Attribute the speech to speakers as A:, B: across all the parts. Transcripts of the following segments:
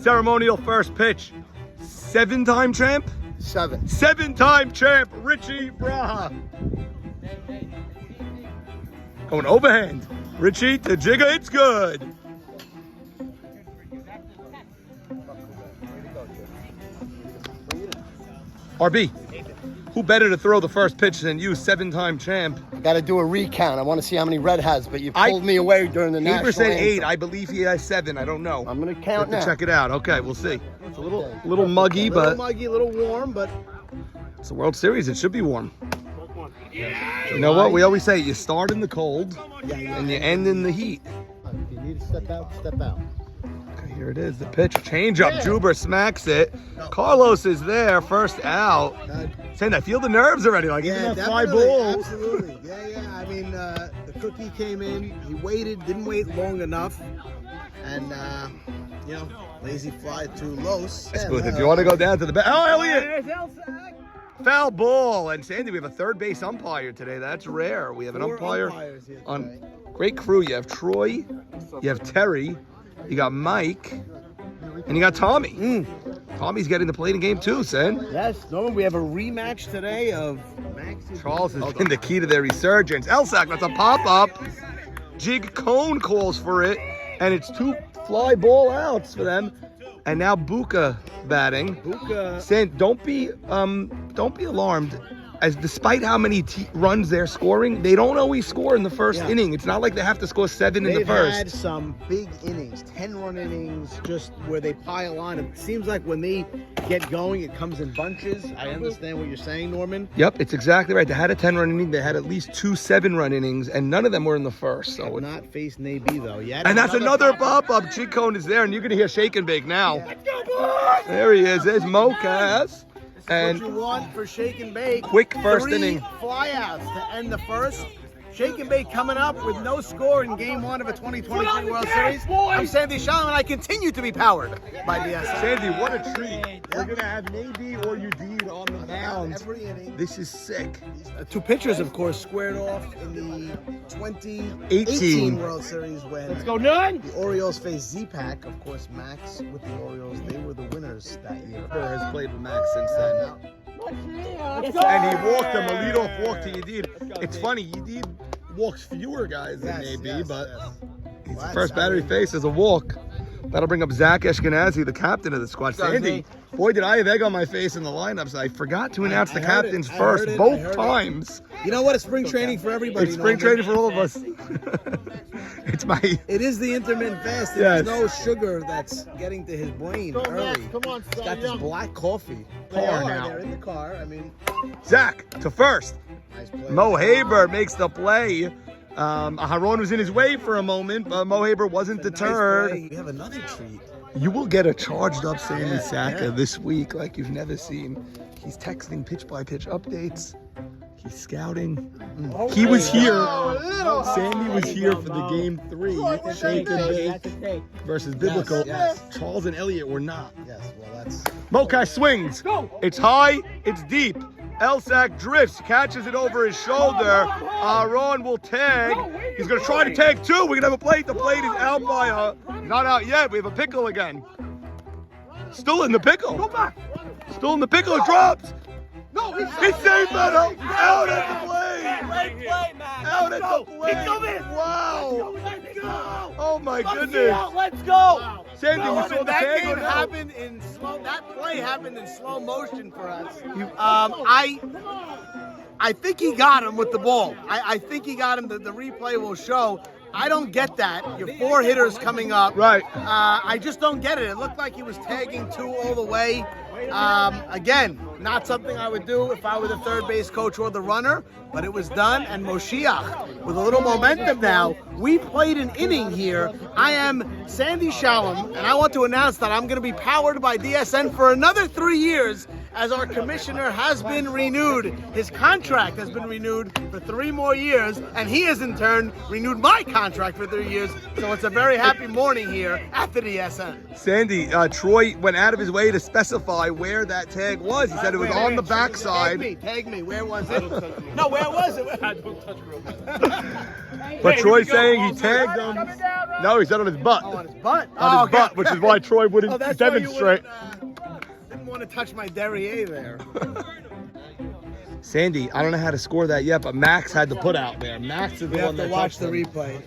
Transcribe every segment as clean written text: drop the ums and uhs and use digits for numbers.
A: Ceremonial first pitch. 7-time champ?
B: 7.
A: 7-time champ, Richie Braha. Going overhand. Richie to Jigga, it's good. RB, who better to throw the first pitch than you, 7-time champ?
B: Got to do a recount. I want to see how many Red has, but you pulled me away during the national
A: said
B: anthem.
A: 8. I believe he has 7. I don't know.
B: I'm going to count now.
A: Check it out. Okay, we'll see. It's a little muggy, but
B: a little warm, but
A: it's the World Series. It should be warm. You know what? We always say you start in the cold and you end in the heat.
B: if you need to step out, step out.
A: Okay, here it is. The pitch. Change up. Juber smacks it. Carlos is there. First out. Saying I feel the nerves already. Like even that fly ball.
B: Absolutely. Yeah. I mean, the cookie came in. He waited. Didn't wait long enough. And, lazy fly to Los.
A: Smooth. If you want to go down to the back. Oh, Elliot. Foul ball. And Sandy, we have a third base umpire today. That's rare. We have an umpire on great crew. You have Troy, you have Terry, you got Mike, and you got Tommy. Tommy's getting the plate in game 2, Sen.
B: Yes, Norman, we have a rematch today of Max.
A: Charles has been the key to their resurgence. Elsack, that's a pop-up. Jig Cone calls for it, and it's 2 fly ball outs for them. And now Buka batting. Saying, don't be alarmed. As despite how many runs they're scoring, they don't always score in the first inning. It's not like they have to score 7 in the first.
B: They've had some big innings, 10-run innings, just where they pile on. It seems like when they get going, it comes in bunches. I understand what you're saying, Norman.
A: Yep, it's exactly right. They had a 10-run inning. They had at least 2 7-run innings, and none of them were in the first. So
B: not faced Navy though.
A: And that's another pop-up. Jig Cone is there, and you're gonna hear Shake and Bake now. There he is. There's Mocas. And
B: what you want for Shake and Bake.
A: Quick first
B: 3
A: inning.
B: flyouts to end the first. Shake and Bake coming up with no score in Game 1 of a 2023 World Series. I'm Sandy Shalom, and I continue to be powered by DSN.
A: Sandy, what a treat. We're going to have Navy or Udine on the mound.
B: Every inning.
A: This is sick.
B: 2 pitchers, of course, squared off in the 2018 World Series when the Orioles faced Z-Pack. Of course, Max with the Orioles, they were the winners that year.
A: Has played with Max since then. And he walked him, a leadoff walk to Yedid. It's funny, Yedid walks fewer guys than AB, but he's the first batter he faced as a walk. That'll bring up Zach Ashkenazi, the captain of the squad. Sandy, boy, did I have egg on my face in the lineups. I forgot to announce the captains first, both times.
B: You know what? It's spring training for everybody.
A: It's spring training for all of us. It
B: is the intermittent fast. There's no sugar that's getting to his brain early. Come on, he's got this black coffee. They're in the car. I mean,
A: Zach to first.
B: Nice play.
A: Mo Haber makes the play. Aharon was in his way for a moment, but Mo Haber wasn't deterred.
B: Nice, we have another treat.
A: You will get a charged up Sammy Saka this week like you've never seen. He's texting pitch-by-pitch updates. He's scouting. He was here. Sandy was here for the game 3. Shake and Bake versus Biblical. Charles and Elliott were not.
B: Yes, well, that's...
A: Mokai swings. It's high. It's deep. Elsack drifts, catches it over his shoulder. Aaron will tag. He's going to try to tag 2. We're going to have a plate. The plate is out by not out yet. We have a pickle again. Still in the pickle. Still in the pickle. It drops. It's safe, man. Out at the plate. Out at the plate. Wow. Oh my goodness.
B: Let's go.
A: Sandy, you saw the tag or no?
B: That play happened in slow motion for us. I think he got him with the ball. I think he got him. The replay will show. I don't get that. Your 4 hitters coming up.
A: Right.
B: I just don't get it. It looked like he was tagging 2 all the way. Again, not something I would do if I were the third base coach or the runner, but it was done. And Moshiach, with a little momentum now, we played an inning here. I am Sandy Shalom, and I want to announce that I'm going to be powered by DSN for another 3 years as our commissioner has been renewed. His contract has been renewed for 3 more years, and he has in turn renewed my contract for 3 years. So it's a very happy morning here at the DSN.
A: Sandy, Troy went out of his way to specify where that tag was. He said it was on the backside.
B: Tag me. Where was it? No, where was it?
A: But Troy's saying he tagged him. No, he said on his butt.
B: Oh, on his butt?
A: On his butt, which is why Troy wouldn't
B: that's why you
A: demonstrate.
B: Didn't want to touch my derriere there.
A: Sandy, I don't know how to score that yet, but Max had to put out there. Max is the
B: We
A: one
B: have to
A: that
B: watch
A: touched
B: the
A: him.
B: replay.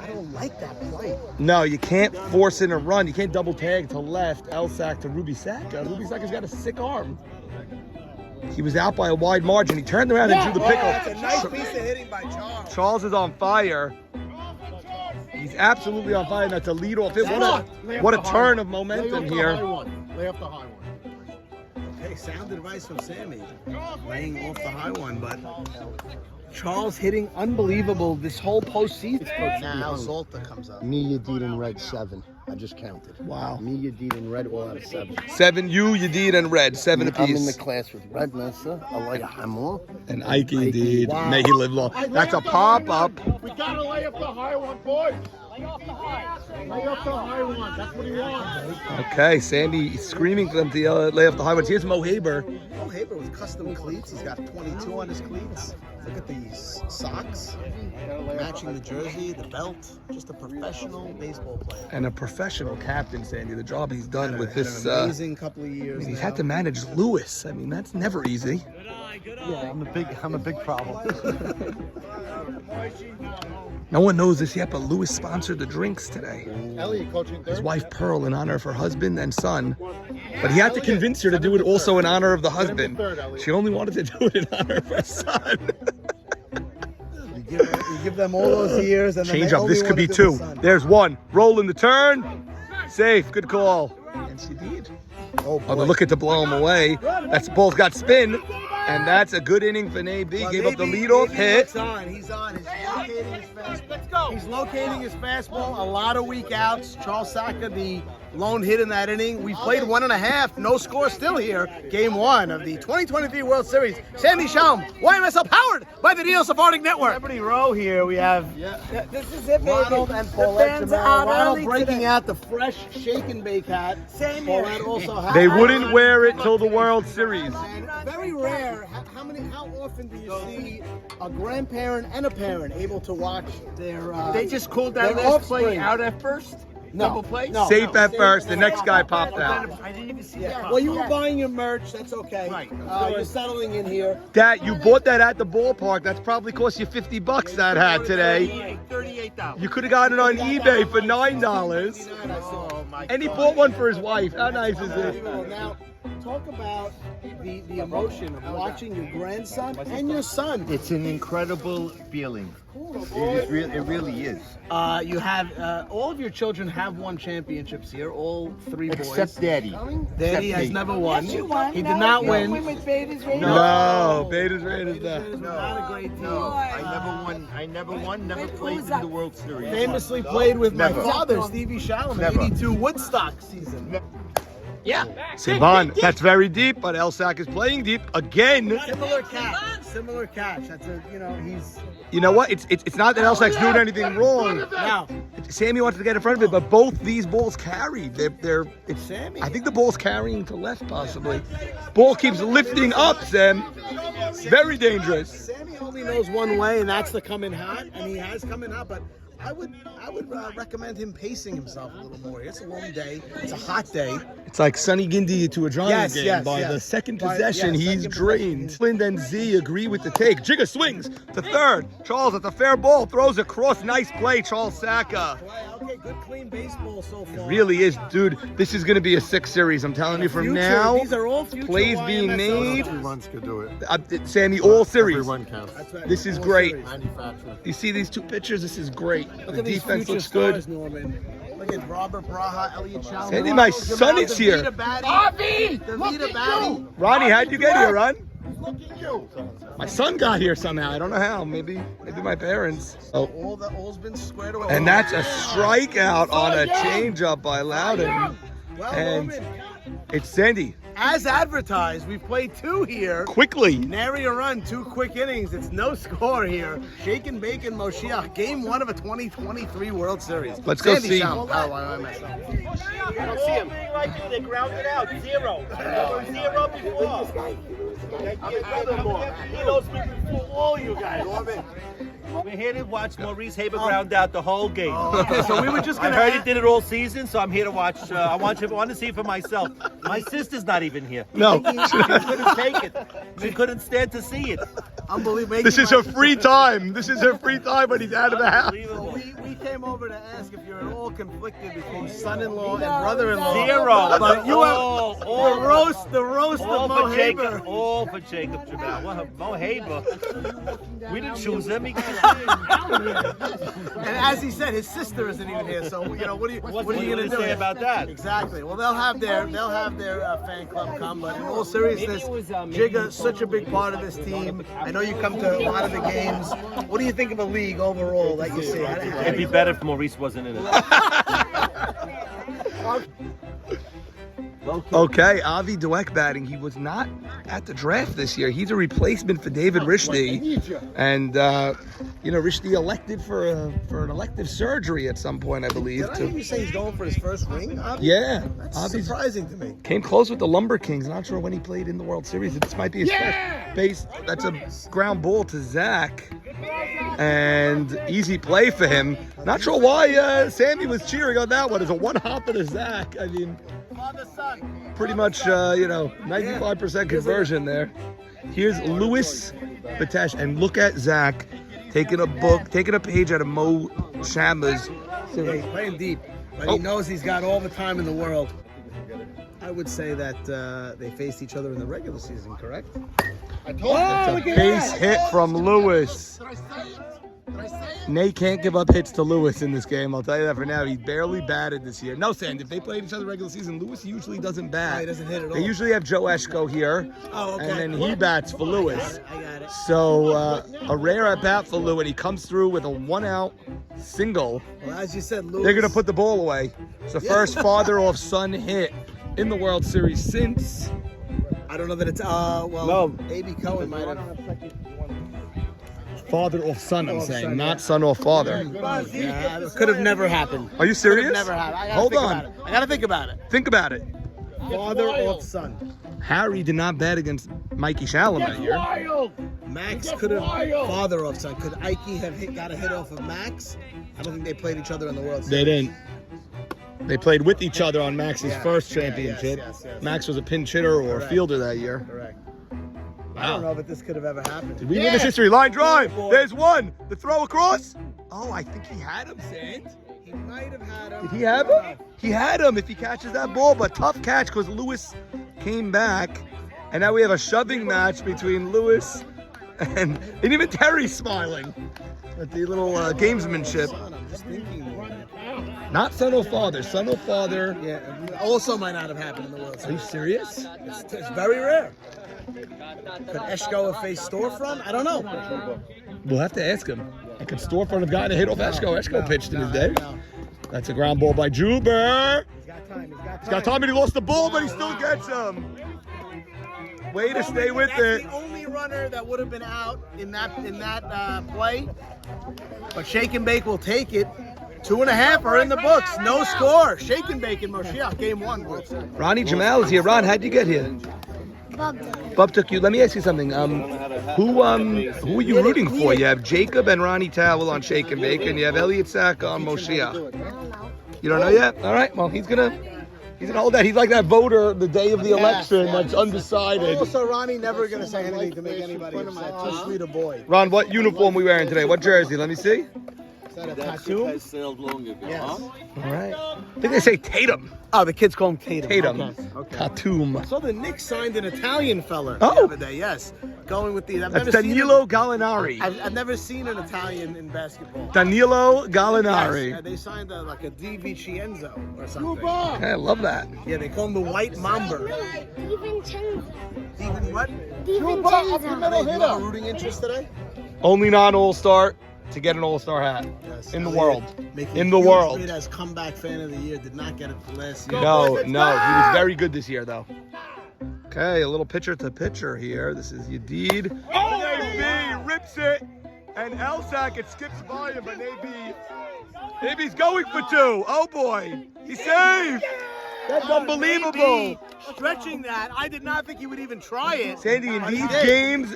B: I don't like that play.
A: No, you can't force in a run. You can't double tag to left, Elsack to Ruby Saka. Ruby Saka's got a sick arm. He was out by a wide margin. He turned around and drew the pickle.
B: That's a nice piece of hitting by Charles.
A: Charles is on fire. He's absolutely on fire. That's a lead-off hit. What a turn of momentum here.
C: Lay off the high one.
B: Okay, sound advice from Sammy. Laying off the high one, but Charles hitting unbelievable this whole postseason. Now Zolta comes up.
C: Me, Yadid, and Red 7. I just counted.
A: Wow.
C: Me, Yadid, and Red all out of 7.
A: 7 you, Yadid, and Red. 7
C: I'm in the
A: apiece.
C: class with Red Nessa, Alaya Hamor.
A: And Ike indeed. May he live long. That's a pop-up.
C: We gotta lay up the high one, boys. Lay off the high. Lay off the high one. That's what he wants.
A: Okay, Sandy screaming for them to lay off the high ones. Here's Mo Haber.
B: Mo Haber with custom cleats. He's got 22 on his cleats. Look at these socks. Matching the jersey, the belt. Just a professional baseball player.
A: And a professional captain, Sandy. The job he's done with
B: Had
A: this.
B: an amazing couple of years.
A: He's
B: now.
A: had to manage Lewis. I mean, that's never easy.
C: Yeah, I'm a big problem.
A: No one knows this yet, but Lewis sponsored the drinks today.
C: Elliot coaching
A: His
C: third.
A: wife Pearl in honor of her husband and son. But he had to convince her to do it also in honor of the husband. She only wanted to do it in honor of her son.
B: You give them all those years, and then
A: Change
B: they
A: up.
B: only
A: This could
B: wanna
A: be
B: do
A: 2.
B: the sun.
A: There's 1. Roll in the turn. Safe. Good call. And she did.
C: Oh,
A: Oh, they're looking to blow him away. That's ball's got spin. And that's a good inning for Naby.
B: Well,
A: Gave up the
B: Navy-
A: leadoff
B: Navy
A: hit.
B: looks on. He's on. He's locating his fastball. Let's go. He's locating his fastball. A lot of weak outs. Charles Saka, the lone hit in that inning. We played 1.5. No score still here. Game 1 of the 2023 World Series. Sandy Schaum, YMSL powered by the Neo Sephardic Network. Celebrity row here. We have
D: This is it, baby.
B: Ronald and
D: The
B: Paulette
D: fans
B: Jamel.
D: are out
B: Ronald
D: early
B: breaking
D: today.
B: out the fresh shake and bake hat.
D: Same here.
B: Paulette also has.
A: They wouldn't wear it till the World Series.
B: And very rare. How often do you see a grandparent and a parent able to watch their?
E: They just called that
B: their
E: last play
B: offspring.
E: out at first?
B: No.
E: Double play?
B: No.
A: Safe at first. The next guy popped out.
E: I didn't even see
B: Yeah.
E: that.
B: Well, you were buying your merch. That's okay.
E: Right.
B: You're settling in here.
A: Dad, you bought that at the ballpark. That's probably cost you $50 that hat today.
E: $38.
A: You could have gotten it on eBay for $9.
E: Oh my
A: And he
E: God.
A: bought one for his wife. How nice is it?
B: Unbelievable. Now, talk about the emotion of watching your grandson and your son.
F: It's an incredible feeling. It really is.
B: You have all of your children have won championships here. All 3 boys.
F: Except Daddy.
B: Daddy
F: Except
B: has
F: me.
B: never won.
D: Yes, you won.
B: He
D: No,
B: did not
D: you
B: win.
D: with Beatties Radio.
A: No, Beta's Raiders.
B: It was not a great team.
F: No, I never won, never played in the World Series.
B: Famously played with my
F: Never.
B: father, Stevie Shalom,
F: Never.
B: 82 Woodstock season.
A: Savon, that's very deep, but Elsack is playing deep again.
B: Similar catch. Similar catch. That's a, he's.
A: You know what? It's not that Elsack's doing anything wrong.
B: Now,
A: Sammy wants to get in front of it, but both these balls carried. It's
B: Sammy.
A: I think the ball's carrying to left, possibly. Ball keeps lifting up, Sam. It's very dangerous.
B: Sammy only knows one way, and that's to come in hot, and he has come in hot, but I would recommend him pacing himself a little more. It's a long day. It's a hot day.
A: It's like Sonny Gindy to a Giants game.
B: Yes,
A: By
B: yes.
A: the second
B: By-
A: possession,
B: yeah,
A: he's
B: second
A: drained.
B: possession.
A: Flynn and Z agree with the take. Jigga swings to third. Charles at the fair ball throws across. Nice play, Charles Saka.
B: Okay, good clean baseball so far.
A: Really is, dude. This is going to be a 6 series. I'm telling you from
B: Future,
A: now.
B: these are all future
A: Plays being
B: YMSL
A: made.
B: stars.
C: runs could do it.
A: Sammy, all series.
C: Every run counts.
B: That's right.
A: This is
B: All
A: great.
B: series.
C: Manufacturer.
A: You see these 2 pitchers? This is great.
B: Look
A: The
B: at these
A: defense
B: future
A: looks
B: stars,
A: good.
B: Norman. Look at Robert Braha, Elliot Chalmers.
A: Sandy, my son is here.
B: Avi! Davida Batty.
A: Ronnie, how'd you get here, Ron?
C: Look at you.
A: My son got here somehow. I don't know how. Maybe my parents. Oh.
B: All's been squared away.
A: And that's a strikeout on a changeup by Loudon.
B: Well,
A: And
B: Roman,
A: it's Sandy.
B: as advertised, we played 2 here.
A: Quickly.
B: Nary a run, 2 quick innings. It's no score here. Shake and Bake and Moshiach, game 1 of a 2023 World Series.
A: Let's go
B: Sandy
A: see.
B: Sound. Oh, I messed up.
E: I don't see him. Like you, they grounded out. 0. 0 before. He knows me before all you guys. We're here to watch Maurice Haber ground out the whole game.
B: Okay, so we were just
E: I
B: gonna.
E: heard he did it all season, so I'm here to watch. I want to see it for myself. My sister's not even here.
A: No.
E: She couldn't take it. She couldn't stand to see it.
B: Unbelievable.
A: This is her free time. This is her free time when he's out of the house.
E: Unbelievable.
B: We came over to ask if you're at all conflicted between son-in-law and brother-in-law.
E: 0.
B: But you have
E: all
B: the roast
E: all
B: of Mo
E: for
B: Haber.
E: Jacob. All for Jacob Jamal. What Mo Haber? We didn't choose him. He got
B: And as he said, his sister isn't even here. So what are you
E: What
B: going to do
E: say about that?
B: Exactly. Well, they'll have their fan club come. But in all seriousness, Jigga's such a big part of this team. I know you come to a lot of the games. What do you think of the league overall that you see?
E: It'd be better if Maurice wasn't in it.
A: Okay, Avi Dweck batting. He was not at the draft this year. He's a replacement for David Rishdi. And, Rishdi elected for an elective surgery at some point, I believe.
B: Did I hear you say he's going for his first ring?
A: Yeah.
B: That's
A: Avi's
B: surprising to me.
A: came close with the Lumber Kings. Not sure when he played in the World Series. This might be his first base. That's a ground ball to Zach. And easy play for him. Not sure why Sandy was cheering on that one. It's a one-hopper to Zach. I mean, pretty much, 95% conversion there. Here's Louis Batesh. And look at Zach taking a page out of Mo Shamma's.
B: Yeah, he's playing deep, but he knows he's got all the time in the world. I would say that they faced each other in the regular season, correct?
A: It's a base hit from Lewis.
C: Did I say it? Did I say it?
A: Nate can't give up hits to Lewis in this game. I'll tell you that for now. He barely batted this year. No, Sand, if they played each other regular season, Lewis usually doesn't bat.
B: No, he doesn't hit at all.
A: They usually have Joe Eschko here,
B: Oh, okay.
A: and then he bats for Lewis.
B: I got it.
A: So a rare at bat for Lewis. He comes through with a 1-out single.
B: Well, as you said, Lewis.
A: They're gonna put the ball away. It's the first father off son hit in the World Series since.
B: I don't know that it's
A: No.
B: A.B. Cohen might have.
A: Father off son, I'm
B: Off
A: saying,
B: son,
A: not son off father.
B: Yeah, it could have never happened.
A: Are you serious?
B: Could have never happened. I gotta
A: Hold
B: think
A: on.
B: about it. I gotta think about it.
A: Think about it.
B: Father off son.
A: Harry did not bet against Mikey Shalom that year.
C: Wild!
B: Max could have father off son. Could Ike have got a hit off of Max? I don't think they played each other in the World Series.
A: They didn't. They played with each other on Max's
B: Yeah.
A: first
B: Yeah,
A: championship.
B: yes.
A: Max was a pinch hitter or a
B: Correct.
A: fielder that year.
B: Correct. I don't know that this could have ever happened.
A: Did we win this history? Line drive. There's one. The throw across. Oh, I think he had him, Sand.
B: He might have had him.
A: Did he have him? He had him if he catches that ball, but tough catch because Lewis came back. And now we have a shoving match between Lewis and even Terry's smiling at the little gamesmanship.
B: I'm just thinking.
A: Not son or father. Son or father.
B: Yeah, also might not have happened in the World
A: Are you
B: Series.
A: serious?
B: It's very rare. Could Eschko have faced Storefront? I don't know.
A: We'll have to ask him. And could Storefront have gotten a hit off Eschko? Eschko pitched in his day.
B: No.
A: That's a ground ball by Juber.
B: He's got time.
A: He's got time and he lost the ball, but he still gets him. Way to stay with
B: That's
A: it.
B: the only runner that would have been out in that play. But Shake and Bake will take it. 2.5 are in the books. No score. Shake and Bake in Moshiach, game 1. World Series.
A: Ronnie Jamal is here. Ron, how'd you get here? Bub took you. Let me ask you something. Who are you rooting for? You have Jacob and Ronnie Towell on Shake and Bake, and you have Elliot Sack on Moshiach. You don't know yet? All right. Well, he's gonna hold that. He's like that voter the day of the election that's undecided.
B: Also, Ronnie never going to say anything to make anybody upset. Too sweet a boy.
A: Ron, what uniform we wearing today? What jersey? Let me see.
B: Is that a tattoo? Yes.
A: All right. I think they say Tatum.
B: Oh, the kids call him Tatum.
A: Tatum.
B: Okay.
A: Tatum.
B: So the Knicks signed an Italian fella
A: Oh.
B: the other day. Yes, going with these.
A: That's Danilo Gallinari.
B: I've never seen an Italian in basketball.
A: Danilo Gallinari.
B: Yes, they signed like a Di Vincenzo or something.
A: Okay, I love that.
B: Yeah, they call him the White Mamba.
D: DiVincenzo.
B: Even what?
C: Cuba up the middle
B: You have a
C: hitter.
B: rooting interest today?
A: Only non-All-Star. to get an All-Star hat
B: Yes,
A: in the
B: Elliott
A: world.
B: making
A: In the
B: huge
A: world.
B: bid as comeback fan of the year. Did not get it last year.
A: No, he was very good this year, though. Okay, a little pitcher to pitcher here. This is Yedid. Oh, AB rips it, and Elsack, it skips by him, but AB's going for two. Oh boy, he's saved. That's unbelievable.
B: Maybe stretching that, I did not think he would even try it.
A: Sandy, in these games,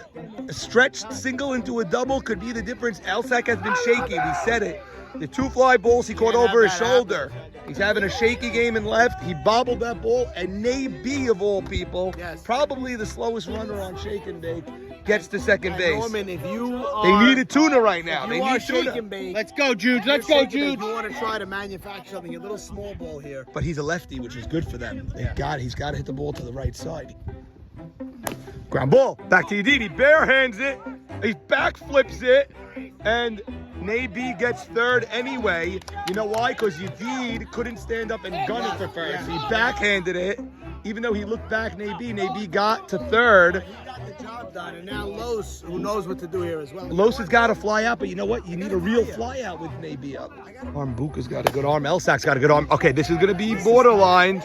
A: a stretched single into a double could be the difference. Elsack has been shaky. We said it. The two fly balls he caught over his shoulder. He's having a shaky game in left. He bobbled that ball, and Nabi, of all people, probably the slowest runner on shake and bake, gets to second base.
B: Norman, if you
A: They
B: are,
A: need a tuna right now.
B: if
A: They
B: you are
A: need tuna.
B: shake and bake,
C: Let's go, Jude.
B: you're
C: Let's go,
B: shake and bake,
C: Jude.
B: you want to try to manufacture something, a little small ball here.
A: But he's a lefty, which is good for them. He's got to hit the ball to the right side. Ground ball. Back to Yedid. He bare hands it. He back flips it. And Nabi gets third anyway. You know why? Because Yedid couldn't stand up and gun it for first. He backhanded it. Even though he looked back, Nabi got to third.
B: He got the job done, and now Los, who knows what to do here as well.
A: Los has got to fly out, but you know what? You need a real fly out with Nabi up. Buka's got a good arm. Elsack's got a good arm. Okay, this is going to be borderline.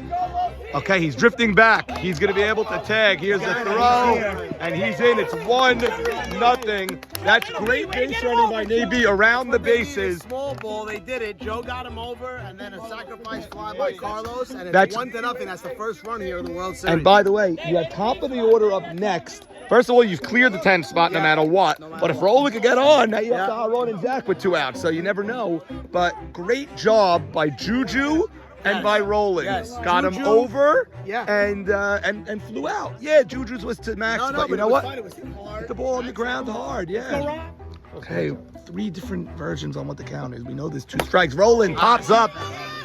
A: Okay, he's drifting back. He's going to be able to tag. Here's the throw, and he's in. It's 1-0. That's great base running by Nabi around the bases.
B: Small ball, they did it. Joe got him over, and then a sacrifice fly by Carlos, and it's
A: That's-
B: 1-0. That's the first run here in the World Series.
A: And by the way, you have top of the order up next. First of all, you've cleared the 10th spot no matter what. But if Roller could get on, now you have Aaron and Zach with 2 outs, so you never know. But great job by Juju and by Roland.
B: Yes.
A: Got him
B: Juju.
A: over
B: Yeah.
A: and flew out. Yeah, Juju's was to max, but you know what?
B: It was hard.
A: Hit the ball on the ground hard, yeah. Okay, 3 different versions on what the count is. We know there's 2 strikes. Roland pops up.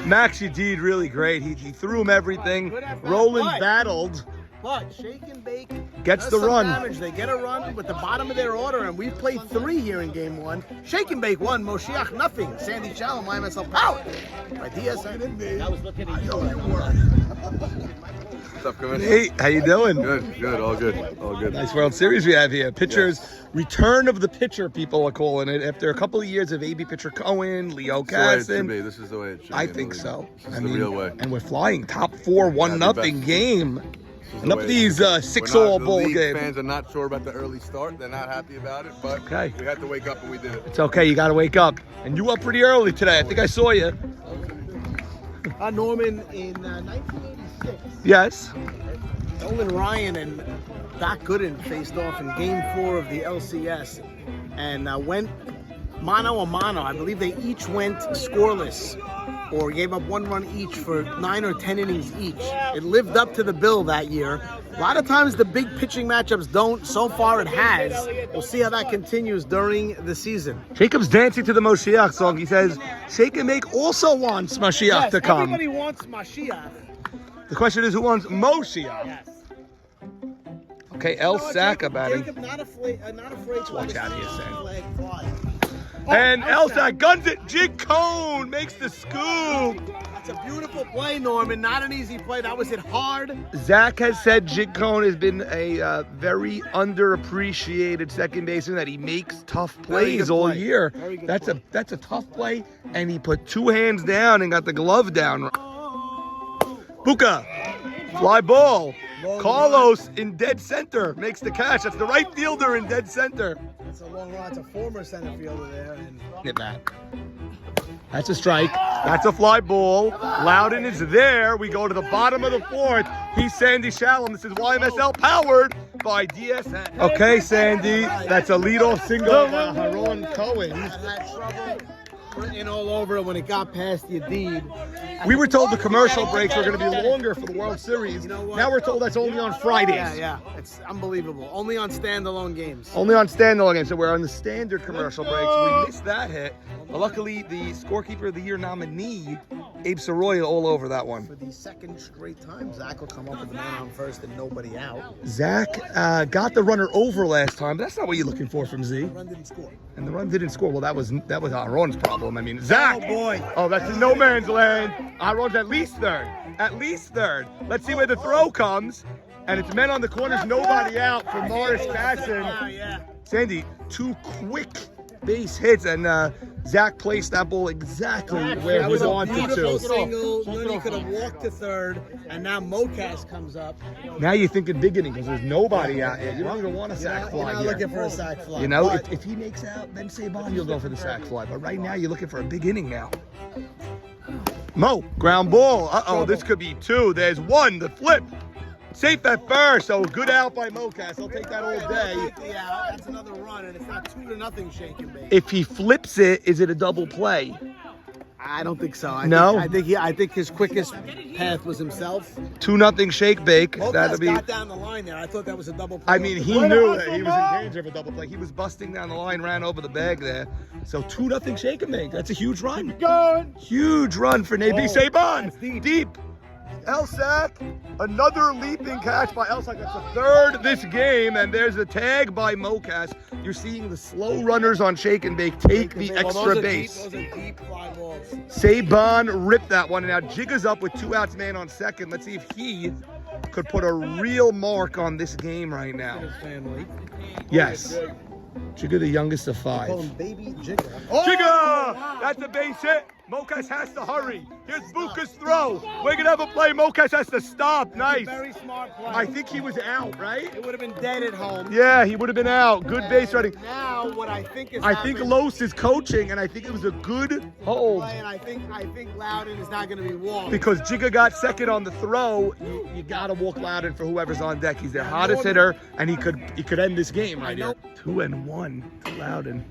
A: Max Yedid really great. He threw him everything. Roland battled.
B: But Shake and Bake
A: Gets
B: does
A: the
B: some
A: run.
B: damage. They get a run with the bottom of their order, and we've played 3 here in game 1. Shake and Bake 1, Moshiach nothing. Sandy Shalom, YMSL power by DSN.
E: I was looking at you.
G: What's up, Commissioner?
A: Hey, how you doing?
G: Good, all good, all good.
A: Nice World Series we have here. Pitchers, return of the pitcher, people are calling it. After a couple of years of AB pitcher Cohen, Leo
G: This is the way it should
A: Casson.
G: be. This is the way it should be.
A: I
G: in the
A: think
G: league.
A: so.
G: This is the real way.
A: And we're flying top 4, 1-0
G: best.
A: game.
G: This is the
A: Enough
G: way
A: of
G: it
A: these
G: should be.
A: 6-all
G: The
A: ball
G: league
A: games.
G: Fans are not sure about the early start. They're not happy about it, but
A: Okay.
G: we had to wake up and we did it.
A: It's okay, you gotta wake up. And you up pretty early today. I think I saw you.
B: Norman, in 1986,
A: Yes.
B: Nolan Ryan and Doc Gooden faced off in game 4 of the LCS and went mano a mano. I believe they each went scoreless or gave up 1 run each for 9 or 10 innings each. It lived up to the bill that year. A lot of times the big pitching matchups don't. So far it has. We'll see how that continues during the season.
A: Jacob's dancing to the Moshiach song. He says, Shake and Make also wants Mashiach to come.
B: Everybody wants Mashiach.
A: The question is, who wants Moshiach?
B: Yes.
A: Okay, El Saka batting.
B: Jacob not afraid to
A: watch
B: let
A: out
B: the
A: here, Sam.
B: flag fly.
A: And
B: El
A: Elsack guns it. Jig Cone makes the scoop.
B: That's a beautiful play, Norman. Not an easy play. That was hit hard.
A: Zach has said Jig Cone has been a very underappreciated second baseman, that he makes tough
B: Very
A: plays
B: good
A: all
B: play.
A: year.
B: Very good
A: That's
B: play.
A: a tough play, and he put 2 hands down and got the glove down. Buka, fly ball. Carlos in dead center makes the catch. That's the right fielder in dead center.
B: It's a long run. It's a former center fielder there. And
A: Hit that. That's a strike. That's a fly ball. Loudon is there. We go to the bottom of the 4th. He's Sandy Shalom. This is YMSL powered by DSN. Okay, Sandy. That's a leadoff single by Haron Cohen.
B: had trouble putting all over it when it got past Yedid.
A: We were told the commercial breaks were going to be longer for the World Series.
B: You know what?
A: Now we're told that's only on Fridays.
B: Yeah. It's unbelievable. Only on standalone games.
A: Only on standalone games, so we're on the standard commercial breaks. We missed that hit. But luckily, the scorekeeper of the year nominee, Abe Soroya, all over that one.
B: For the second straight time, Zach will come up with a man on first and nobody out.
A: Zach got the runner over last time, but that's not what you're looking for from Z.
B: Run didn't score.
A: And the run didn't score. Well, that was Aaron's problem. I mean, Zach.
B: Oh, boy.
A: Oh, that's in no man's land. Aaron's at least third. At least third. Let's see where the throw comes. And it's men on the corners, nobody out for Morris Casson.
B: Yeah.
A: Sandy, 2 quick base hits, and Zach placed that ball exactly where
B: That
A: he
B: was a
A: wanted
B: beautiful
A: to.
B: single. Nuni could have walked to third, and now Mocas comes up.
A: Now you're thinking big inning because there's nobody out here. You don't even want a sack
B: You're
A: fly
B: not
A: here.
B: looking for a sack fly.
A: You know,
B: but
A: if he makes out, then Saban, you'll go for the sack fly. But right now, you're looking for a big inning now. Mo, ground ball. Uh-oh, this could be two. There's one, the flip. Safe at first, so good out by Mocas. I'll take that all day.
B: yeah, that's another run, and it's not 2-0 shake and bake.
A: If he flips it, is it a double play?
B: I don't think so.
A: No?
B: I think his quickest path was himself.
A: 2-0 shake bake.
B: Mocas
A: That'll be.
B: got down the line there. I thought that was a double play.
A: I mean, he knew that he was in danger of a double play. He was busting down the line, ran over the bag there. So 2-0 shake and bake. That's a huge run.
C: Going.
A: Huge run for Nabi
B: that's
A: Saban. Deep. Elsack, another leaping catch by Elsack. That's the third this game, and there's a tag by Mocas. You're seeing the slow runners on Shake and Bake take the extra base.
B: Those are deep fly balls.
A: Saban ripped that one, and now Jigga's up with 2 outs, man on second. Let's see if he could put a real mark on this game right now.
B: His family.
A: Yes. Jigga, the youngest of 5.
B: Call him Baby Jigga.
A: Jigga! That's a base hit. Mocas has to hurry. Here's Buka's throw. We're going to have a play. Mocas has to stop. Nice.
B: Very smart play.
A: I think he was out, right?
B: It would have been dead at home.
A: Yeah, he would have been out. Good base running.
B: Now what I think is
A: I think Los is coaching, and I think it was a good hold.
B: and I think Loudon is not going to be walked.
A: Because Jigga got second on the throw, you got to walk Loudon for whoever's on deck. He's their hottest hitter, and he could end this game right here. 2-1 to Loudon.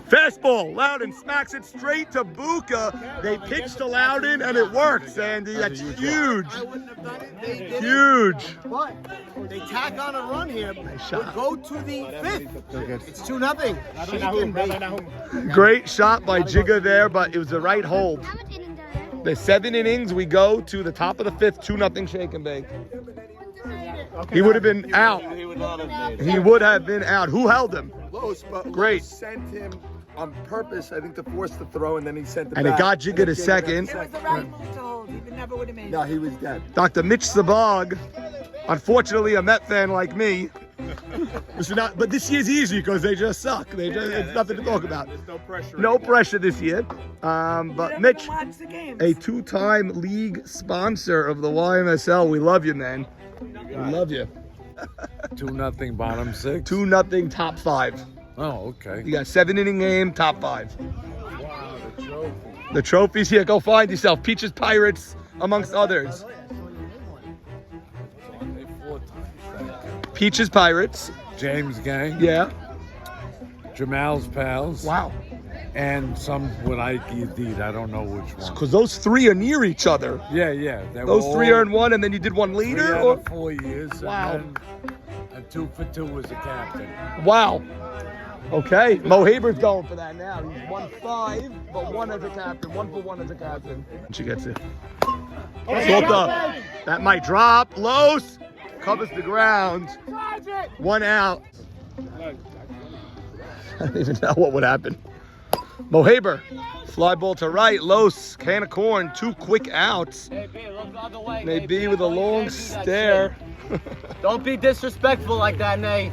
A: Fastball, Loudon smacks it straight to Buka. They pitch to Loudon, and it works, Sandy. That's huge.
B: I wouldn't have done it. They did
A: Huge.
B: it, but they tack on a run here.
A: Nice shot.
B: We'll go to the 5th. It's 2-0. Shake and bake.
A: Great shot by Jigga there, but it was the right hold. The 7 innings, we go to the top of the 5th, 2-0 shake and bake. He would have been out.
E: He would not have made.
A: He would have been out. Who held him?
G: Los, but
A: Great.
G: Los sent him on purpose, I think, to force the throw, and then he sent it
A: And it
G: back.
A: got Jigga
G: And
A: to
G: it came
A: second.
G: back
D: It was the right move to hold. He never would have made it.
G: No, he was dead.
A: Dr. Mitch Sabag, unfortunately a Met fan like me. But this year's easy because they just suck. It's nothing to talk about.
G: There's no pressure.
A: No pressure this year. But Mitch,
D: Watch the games.
A: a 2-time league sponsor of the YMSL. We love you, man. We love you.
C: 2-0 bottom 6.
A: 2-0 top 5.
C: Oh, okay.
A: You got 7-inning game, top 5.
C: Wow, the trophy.
A: The trophies here, go find yourself. Peaches Pirates, amongst others. Peaches Pirates.
C: James Gang.
A: Yeah.
C: Jamal's pals.
A: Wow.
C: And some with Ike Deed. I don't know which one.
A: Because those 3 are near each other.
C: Yeah, yeah. They
A: Those
C: were
A: 3
C: all
A: are in one, and then you did one later?
C: 3 out
A: Or?
C: of 4 years.
A: Wow.
C: And then a 2 for 2 was a captain.
A: Wow. Okay. Mo Haber's going for that now. He's 1-5, but 1 as a captain. 1 for 1 as a captain. And she gets it. Solta. That might drop. Los covers the ground. 1 out. I don't even know what would happen. Mo Haber. Fly ball to right. Los, can of corn. 2 quick outs. Maybe with a long stare.
H: Don't be disrespectful like that, Nay.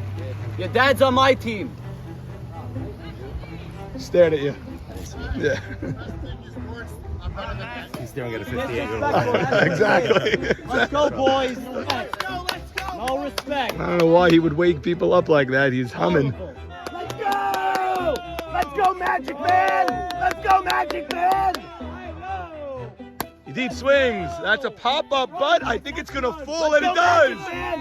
H: Your dad's on my team.
A: Stared at you. Yeah.
E: He's staring at a 58-year-old.
A: Exactly.
H: Let's go, boys. No respect.
A: I don't know why he would wake people up like that. He's humming.
H: Let's go! Let's go, Magic Man! Let's go, Magic Man!
A: Deep swings. That's a pop-up, but I think it's going to fall, and it does.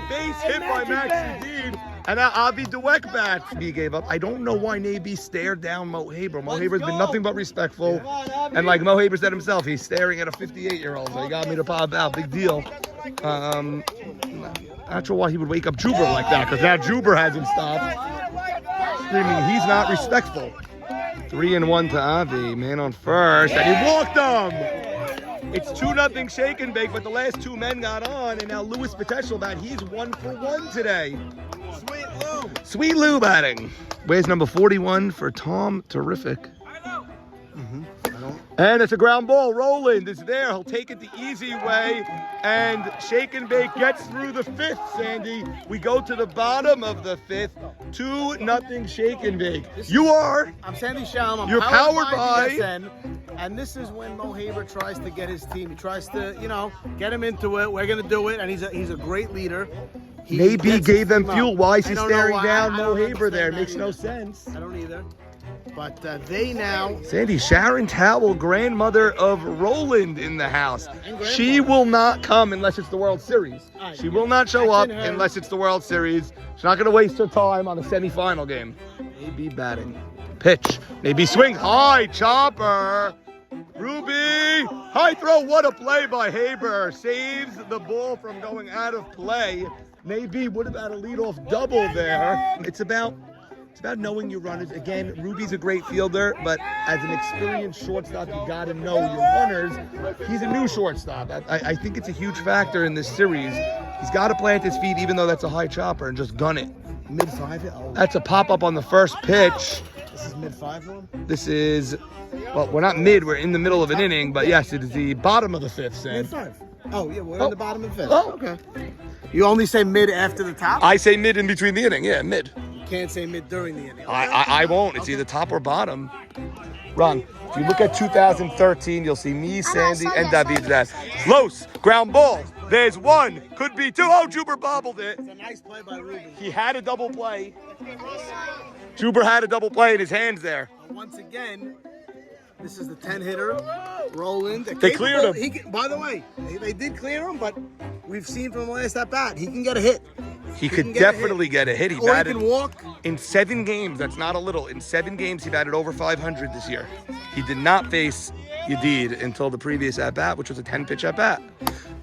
A: Base hit by Max Indeed. And now Avi Dweck bats. He gave up. I don't know why Nabi stared down Mo Haber. Mo Haber's been nothing but respectful. And like Mo Haber said himself, he's staring at a 58-year-old. So he got me to pop out. Big deal. Not sure why he would wake up Juber like that, because now Juber has him stopped. Screaming, he's not respectful. 3-1 to Avi. Man on first. And he walked him. It's 2-0 shake and bake, but the last 2 men got on, and now Louis Peteshelbat, he's 1 for 1 today.
G: Sweet Lou.
A: Sweet Lou batting. Where's number 41 for Tom? Terrific. And it's a ground ball. Roland is there. He'll take it the easy way. And Shake and Bake gets through the fifth, Sandy. We go to the bottom of the fifth. 2-0 Shake and Bake.
B: I'm Sandy Shalom. I'm
A: You're powered by
B: DSN, and this is when Mo Haber tries to get his team. He tries to, get him into it. We're going to do it, and he's a great leader.
A: Maybe gave them fuel. Why is he
B: I don't
A: staring
B: know why.
A: down
B: I
A: Mo
B: don't
A: Haber there?
B: understand
A: Makes
B: that
A: no
B: either.
A: sense.
B: I don't either. But they now...
A: Sandy, Sharon Towell, grandmother of Roland in the house. She will not come unless it's the World Series. She will not show up unless it's the World Series. She's not going to waste her time on a semifinal game. Maybe batting. Pitch. Maybe swing. High chopper. Ruby. High throw. What a play by Haber. Saves the ball from going out of play. Maybe what about a leadoff double there? It's about knowing your runners. Again, Ruby's a great fielder, but as an experienced shortstop, you got to know your runners. He's a new shortstop. I think it's a huge factor in this series. He's got to plant his feet, even though that's a high chopper, and just gun it.
B: Mid-five? Oh.
A: That's a pop-up on the first pitch.
B: This is mid-five for him?
A: This is, well, we're not mid. We're in the middle of an inning, but yes, it is the bottom of the fifth, Sam.
B: Mid-five. Oh, yeah, we're in the bottom of the fifth.
A: Oh.
B: Okay. You only say mid after the top?
A: I say mid in between the inning. Yeah, mid.
B: You can't say mid during the inning. Okay.
A: I won't. It's either top or bottom. Ron, if you look at 2013, you'll see me, Sandy, and David's dad. Los, ground ball. There's one. Could be two. Oh, Juber bobbled it.
B: It's a nice play by Ruby.
A: He had a double play. Juber had a double play in his hands there.
B: Once again, this is the 10-hitter, Roland.
A: They cleared him.
B: By the way, they did clear him, but we've seen from the last at-bat, he can get a hit.
A: He could definitely get a hit. He
B: Or he
A: batted
B: can walk.
A: in 7 games. That's not a little. In 7 games, he batted over 500 this year. He did not face Yedid until the previous at-bat, which was a 10-pitch at-bat.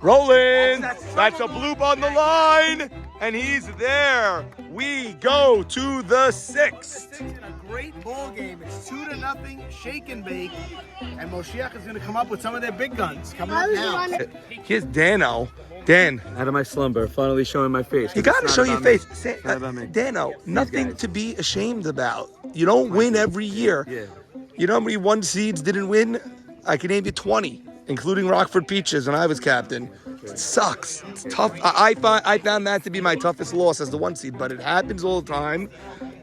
A: Roland, that's a bloop on the line, and he's there. We go to the 6th.
B: It's a great ball game. It's 2-0, Shake and Bake, and Moshiach is going to come up with some of their big guns coming up now.
A: Here's Dano. Dan,
I: out of my slumber, finally showing my face.
A: you got to show your face.
I: Not about me.
A: Dano, nothing to be ashamed about. You don't win every year.
I: Yeah.
A: You know how many 1 seeds didn't win? I can name you 20, including Rockford Peaches when I was captain. It sucks. It's tough. I found that to be my toughest loss as the 1 seed, but it happens all the time,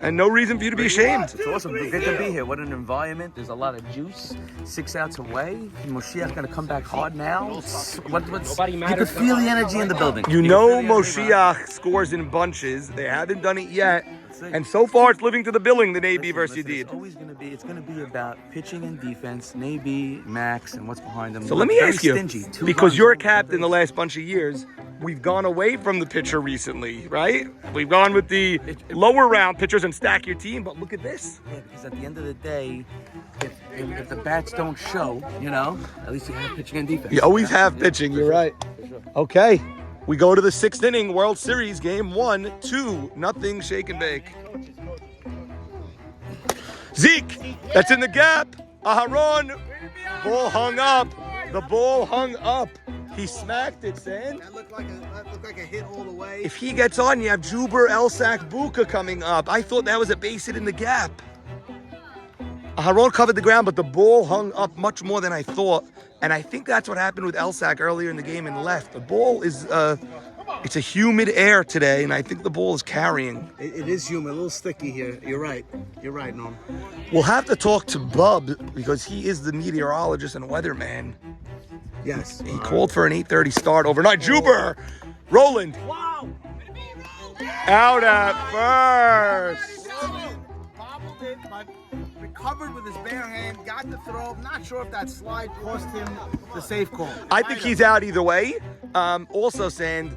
A: and no reason for you to be ashamed.
I: It's awesome. Good to be here. What an environment. There's a lot of juice. 6 outs away. Moshiach's going to come back hard now. You can feel the energy in the building.
A: You know Moshiach scores in bunches. They haven't done it yet. And so far, it's living to the billing, the Navy versus
I: It's
A: Yedid.
I: always going to be. It's going to be about pitching and defense. Navy, Max, and what's behind them.
A: So let me
I: Very
A: ask you,
I: stingy. 2
A: because
I: runs.
A: you're a captain the last bunch of years, we've gone away from the pitcher recently, right? We've gone with the lower round pitchers and stack your team, but look at this.
I: Yeah, because at the end of the day, if the bats don't show, at least you have pitching and defense.
A: You always have pitching, you're right. Okay, we go to the 6th inning, World Series, game 1, 2-0, Shake and Bake. Zeke, that's in the gap. Aharon, ball hung up. The ball hung up. He smacked it, Sam.
B: That looked like a hit all the way.
A: If he gets on, you have Juber, Elsack, Buka coming up. I thought that was a base hit in the gap. Aharon covered the ground, but the ball hung up much more than I thought. And I think that's what happened with Elsack earlier in the game and left. The ball is, it's a humid air today, and I think the ball is carrying.
B: It is humid, a little sticky here. You're right. You're right, Norm.
A: We'll have to talk to Bub because he is the meteorologist and weatherman.
B: Yes.
A: He called for an 8:30 start overnight. Juber, Roland.
B: Wow.
A: Out at first.
B: Bobbled it, but recovered with his bare hand, got the throw. Not sure if that slide cost him the safe call.
A: I think he's out either way. Also, Sand,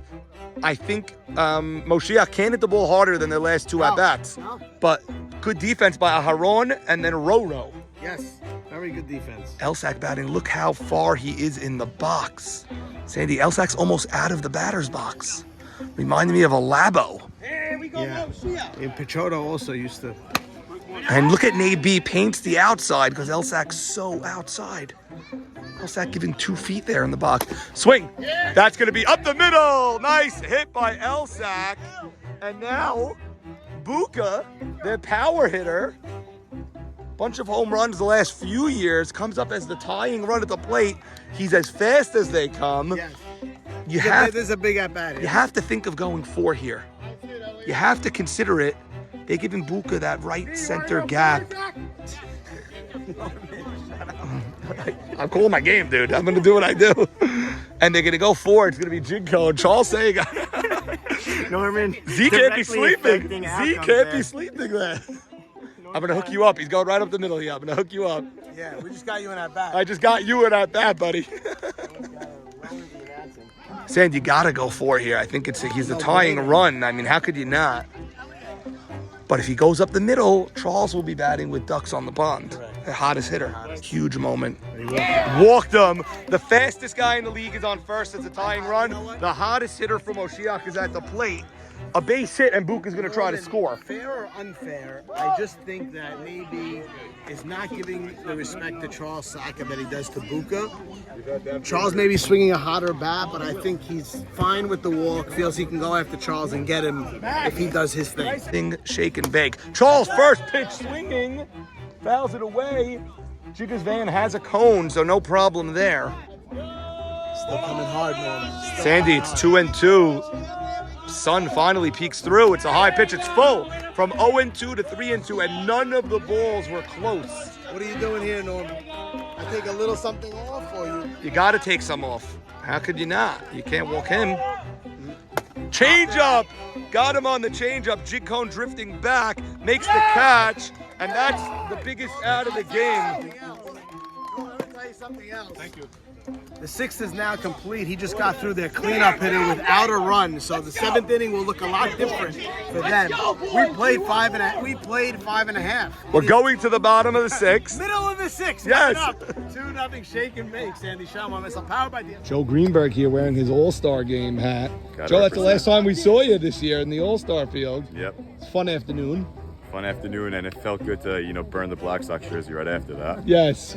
A: I think Moshiach can hit the ball harder than their last 2 at-bats.
B: No.
A: But good defense by Aharon and then Roro.
B: Yes, very good defense.
A: Elsack batting, look how far he is in the box. Sandy, Elsack's almost out of the batter's box. Reminded me of a Labo.
B: Yeah. And Pichotto also used to.
A: And look at Nabi paints the outside because Elsack's so outside. Elsack giving 2 feet there in the box. Swing. That's going to be up the middle. Nice hit by Elsack. And now Buka, their power hitter, bunch of home runs the last few years, comes up as the tying run at the plate. He's as fast as they come.
B: Yes.
A: This
B: is a big at-bat here.
A: You have to think of going 4 here. You have to consider it. They're giving Buka that right center gap. I'm calling my game, dude. I'm going to do what I do. And they're going to go 4. It's going to be Jinko and Charles saying,
E: Norman,
A: Z can't be
E: directly
A: sleeping.
E: affecting
A: Z
E: outcomes
A: can't be
E: there.
A: sleeping there. I'm going to hook you up. He's going right up the middle here. I'm going to hook you up.
B: Yeah, we just got you in that bat.
A: I just got you in at bat, buddy. Sand, you got to go 4 here. I think he's the tying run. I mean, how could you not? But if he goes up the middle, Charles will be batting with ducks on the pond. The hottest hitter. Huge moment. Walked him. The fastest guy in the league is on first. It's a tying run. The hottest hitter from Moshiach is at the plate. A base hit, and Buka's going to try to score.
B: Fair or unfair, I just think that maybe is not giving the respect to Charles Saka that he does to Buka. Charles may be swinging a hotter bat, but I think he's fine with the walk, feels he can go after Charles and get him if he does his thing.
A: Shake and bake. Charles first pitch swinging. Fouls it away. Jiggas Van has a cone, so no problem there.
B: Still coming hard, man.
A: Sandy, it's 2-2. Sun finally peeks through. It's a high pitch. It's full from 0-2 to 3-2, and none of the balls were close.
B: What are you doing here, Norman? I take a little something off for you.
A: You got to take some off. How could you not? You can't walk him. Change up. Got him on the change up. Jig Cone drifting back, makes the catch, and that's the biggest out of the game.
B: Let me tell you something else. Thank you. The 6th is now complete. He just got through their cleanup hitter without a run, so the 7th inning will look a lot different for them. We played 5.5.
A: We're going to the bottom of the 6th.
B: Middle of the 6th.
A: Yes.
B: Up. 2-0 shake and bake. Sandy Shalom, myself, powered by the.
A: Joe Greenberg here wearing his All-Star game hat. Joe, that's the last time we saw you this year in the All-Star field.
J: Yep.
A: It's a fun afternoon.
J: Fun afternoon, and it felt good to, burn the Black Sox jersey right after that.
A: Yes.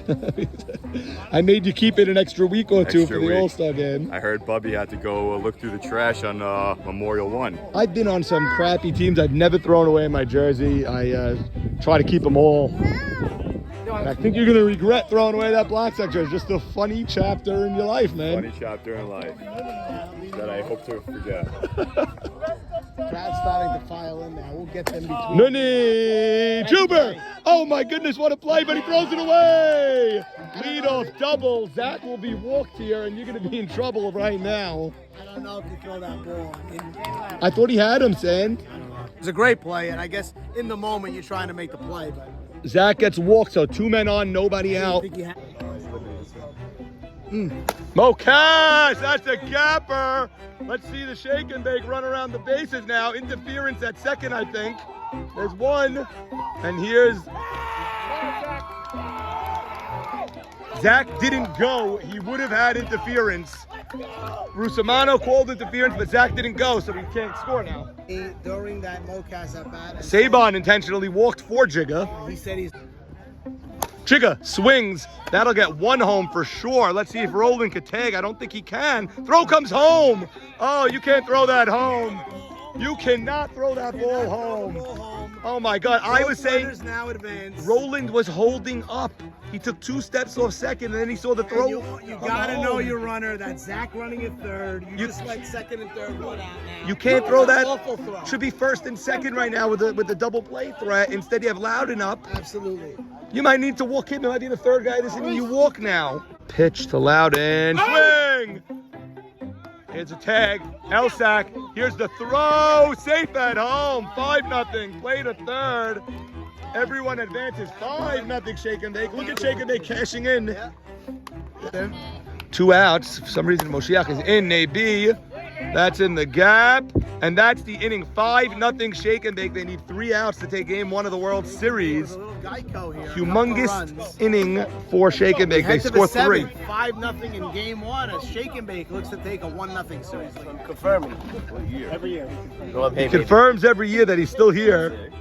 A: I made you keep it an extra week or two for the
J: week.
A: All-Star game.
J: I heard Bubby had to go look through the trash on Memorial 1.
A: I've been on some crappy teams. I've never thrown away my jersey. I try to keep them all. I think you're going to regret throwing away that Black Sox jersey. Just a funny chapter in your life, man.
J: Funny chapter in life that I hope to forget.
B: Crowd's starting to file in now. We'll get them between.
A: Nani Juber! Oh my goodness, what a play, but he throws it away! Leadoff double. Zach will be walked here, and you're going to be in trouble right now.
B: I don't know if you throw that ball.
A: I thought he had him, Sand.
B: It's a great play, and I guess in the moment you're trying to make the play, but
A: Zach gets walked, so 2 men on, nobody
B: I
A: out.
B: think you have.
A: Mo Cash, that's a gapper. Let's see the shake and bake run around the bases now. Interference at second, I think. There's one, and here's... Zach didn't go. He would have had interference. Rusamano called interference, but Zach didn't go, so he can't score now.
B: During that Mocas at bat,
A: Saban intentionally walked for Jigga.
B: he said he's.
A: Jigga swings. That'll get 1 home for sure. Let's see if Roland could tag. I don't think he can. Throw comes home. Oh, you can't throw that home. You cannot throw that ball home. Oh my God. I was saying
B: now advance.
A: Roland was holding up. He took 2 steps off second, and then he saw the throw.
B: You gotta know your runner. That's Zach running at third. You just let second and third run out now.
A: You can't throw that.
B: Awful throw.
A: Should be first and second right now with the double play threat. Instead, you have Loudon up.
B: Absolutely.
A: You might need to walk him. It might be the third guy this inning. You walk now. Pitch to Loudon. Swing! Here's a tag. Elsack. Here's the throw. Safe at home. 5-0. Play to third. Everyone advances. 5-0 shake and bake. Look at shake and bake cashing in. 2 outs. For some reason, Moshiach is in. Nabi. That's in the gap. And that's the inning. 5-0 shake and bake. They need 3 outs to take game 1 of the World Series. Humongous inning for shake and bake. They score 3.
B: 5-0 in game 1 as shake and bake looks to take a 1-0 series.
E: Confirming.
B: Every year.
A: He confirms every year that he's still here.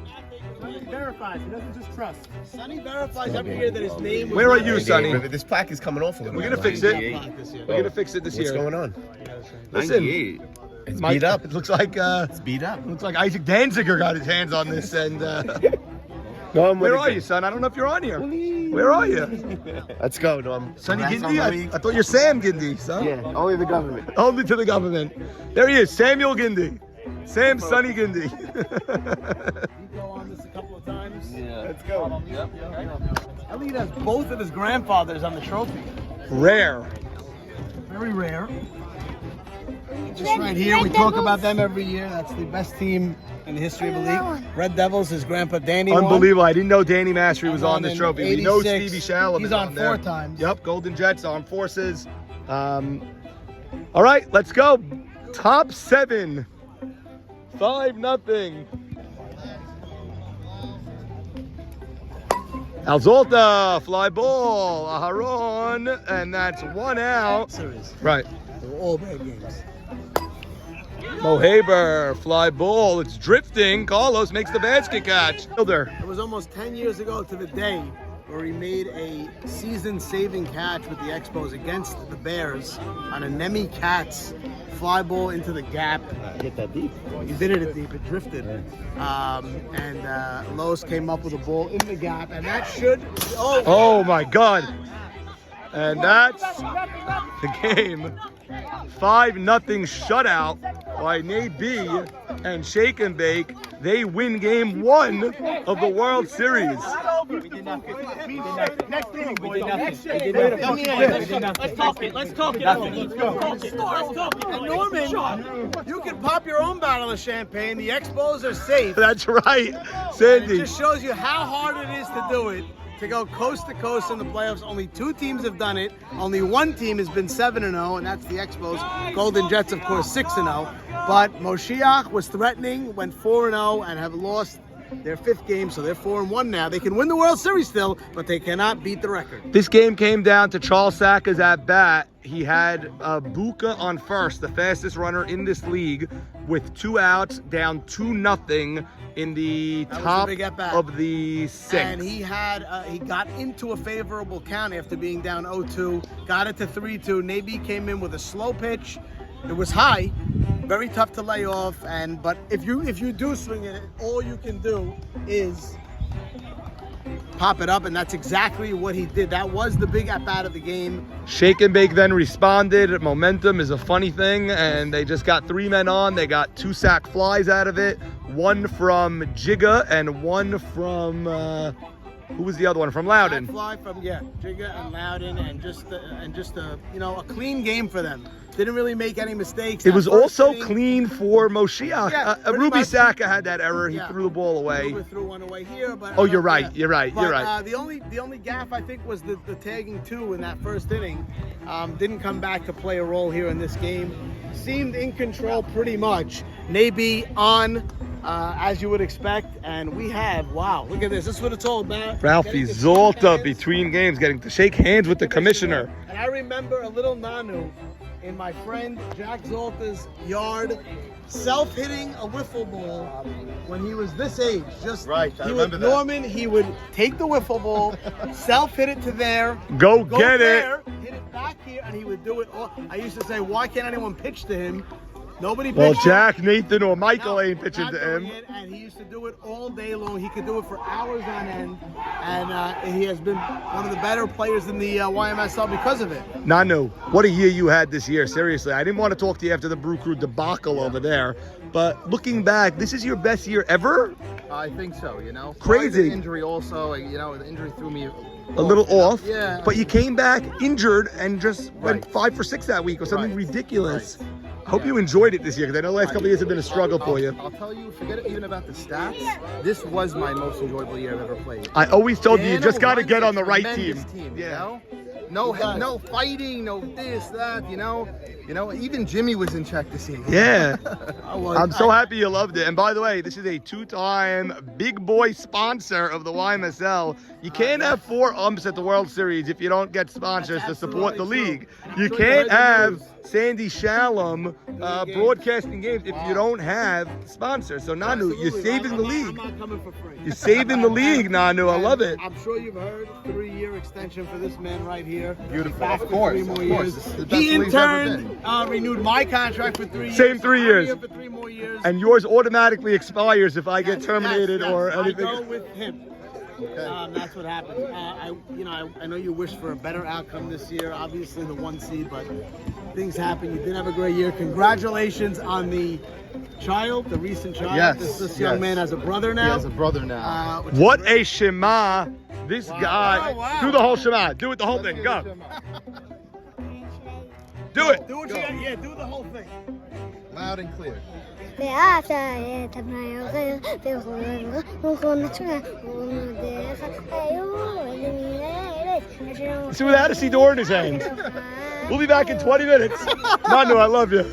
B: He verifies. He doesn't just trust. Sonny verifies every year that his name.
A: Where are you, Sonny?
F: This plaque is coming off a little
A: We're
F: bit.
A: gonna fix it. We're gonna fix it this
F: What's
A: year.
F: going on?
A: Listen,
F: 98. It's
A: Mike,
F: beat up.
A: It looks like
F: It's beat up.
A: looks like Isaac Danziger got his hands on this, and
F: Norm with
A: Where
F: a
A: are
F: good-
A: you, son? I don't know if you're on here. Where are you?
F: Let's go, Norm.
A: Sonny
F: Congrats on
A: Gindi?
F: the league.
A: I thought you're Sam Gindi, son.
F: Yeah, only the government.
A: Only to the government. There he is, Samuel Gindi. Sam Sonny Gindi.
B: You go on this a couple of times.
I: Yeah.
F: Let's go.
B: I think he has both of his grandfathers on the trophy.
A: Rare.
B: Very rare. Just right here, we talk about them every year. That's the best team in the history of the league. Red Devils, his grandpa Danny won.
A: Unbelievable. I didn't know Danny Mastery was
B: And
A: on
B: then
A: this
B: in
A: trophy. We know
B: 86,
A: Stevie Shalom
B: he's
A: is
B: on
A: there.
B: 4 times.
A: Yep, Golden Jets, Armed Forces. All right, let's go. Top 7. 5-0. Alzolta, fly ball, Aharon, and that's 1 out.
B: Series.
A: Right.
B: They were all bad games.
A: Mo Haber, fly ball, it's drifting. Carlos makes the basket catch. Fielder.
B: It was almost 10 years ago to the day where he made a season-saving catch with the Expos against the Bears on a Nemi Katz fly ball into the gap.
F: Hit that deep.
B: He did it deep, it drifted. And Lowe's came up with a ball in the gap, and that should...
A: Oh my God. And that's the game. 5-0 shutout by Nate B and Shake and Bake. They win game 1 of the World Series.
H: We did nothing. Next inning, boys.
E: Let's talk it. Let's talk it.
B: And Norman, you can pop your own bottle of champagne. The Expos are safe.
A: That's right,
B: It
A: Sandy.
B: just shows you how hard it is to do it. To go coast to coast in the playoffs. Only 2 teams have done it. Only 1 team has been 7-0, and that's the Expos. Golden Jets, of course, 6-0. But Moshiach was threatening, went 4-0, and have lost their 5th game, so they're 4-1 now. They can win the World Series still, but they cannot beat the record.
A: This game came down to Charles Saka's at bat. He had Buka on first, the fastest runner in this league, with 2 outs, down 2-0 in the
B: That was
A: top
B: the big at-bat.
A: of the 6th.
B: And he had he got into a favorable count after being down 0-2, got it to 3-2. Nabi came in with a slow pitch. It was high, very tough to lay off. But if you do swing it, all you can do is pop it up, and that's exactly what he did. That was the big at-bat of the game.
A: Shake and Bake then responded. Momentum is a funny thing, and they just got 3 men on. They got 2 sack flies out of it. 1 from Jigga and 1 from who was the other one? From Loudon.
B: Sack fly from Jigga and Loudon, and just a clean game for them. Didn't really make any mistakes.
A: It was
B: That first
A: also
B: inning,
A: clean for Moshiach.
B: Yeah, pretty
A: Ruby
B: much.
A: Saka had that error. He
B: Yeah.
A: threw the ball away.
B: Uber threw one away here, but
A: Oh, you're right. You're right.
B: But,
A: You're right.
B: The only gaffe I think was the tagging 2 in that first inning. Didn't come back to play a role here in this game. Seemed in control pretty much. Nabi on as you would expect, and we have look at this. This is what it's all about.
A: Ralphie
B: Getting to shake
A: Zolta
B: hands.
A: between games, getting to shake hands with the commissioner.
B: And I remember a little Nanu in my friend Jack Zolta's yard, self-hitting a wiffle ball when he was this age. Just
F: Right, I
B: he
F: remember
B: would,
F: that.
B: Norman, he would take the wiffle ball, self-hit it to there,
A: Go get
B: there, hit it back here, and he would do it all. I used to say, why can't anyone pitch to him? Nobody pitched.
A: Well,
B: to him.
A: Jack, Nathan, or Michael
B: No,
A: ain't pitching
B: not
A: to
B: doing
A: him.
B: it, and he used to do it all day long. He could do it for hours on end, and he has been one of the better players in the YMSL because of it.
A: Nanu, what a year you had this year. Seriously, I didn't want to talk to you after the Brew Crew debacle over there, but looking back, this is your best year ever?
G: I think so,
A: Crazy.
G: The injury also, the injury threw me
A: A little off,
G: Yeah.
A: but you came back injured and just went
G: Right.
A: 5 for 6 that week or something
G: Right.
A: ridiculous. Hope you enjoyed it this year, because I know the last couple of years have been a struggle for you.
G: I'll tell you, forget even about the stats. This was my most enjoyable year I've ever played.
A: I always told you, you
G: Daniel
A: just got to
G: runs
A: get
G: a
A: on the right team.
G: tremendous
A: Yeah.
G: No fighting, no this, that, even Jimmy was in check this year.
A: Yeah.
B: Oh,
A: I'm so happy you loved it. And by the way, this is a 2-time big boy sponsor of the YMSL. You can't have 4 umps at the World Series if you don't get sponsors to support the league. You can't have Sandy Shalom broadcasting games if you don't have sponsors. So Nanu, you're saving the
B: I'm
A: league.
B: not coming for free.
A: You're saving the league, Nanu. I love it.
B: I'm sure you've heard 3-year extension for this man right here.
G: Beautiful.
B: Back
G: Of
B: for
G: course,
B: 3 more
G: of course.
B: years.
G: This is the best
B: He in
G: league's ever
B: turn renewed my contract for 3 years.
A: Same 3
B: I'm
A: years.
B: here for 3 more years.
A: And yours automatically expires if I get
B: Yes,
A: terminated
B: yes,
A: or
B: yes.
A: anything.
B: I go with him. That's what happened. I know you wish for a better outcome this year. Obviously, the 1 seed, but things happen. You did have a great year. Congratulations on the child, the recent child.
G: Yes,
B: This young man has a brother now.
G: He has a brother now.
A: What a Shema. This guy.
B: Oh, wow.
A: Do the whole Shema. Do it the whole thing. Go. Do it.
B: Do what you got. Yeah, do the whole thing.
G: Loud and clear.
A: See what that is? He door in his hand. We'll be back in 20 minutes. Manu, I love you.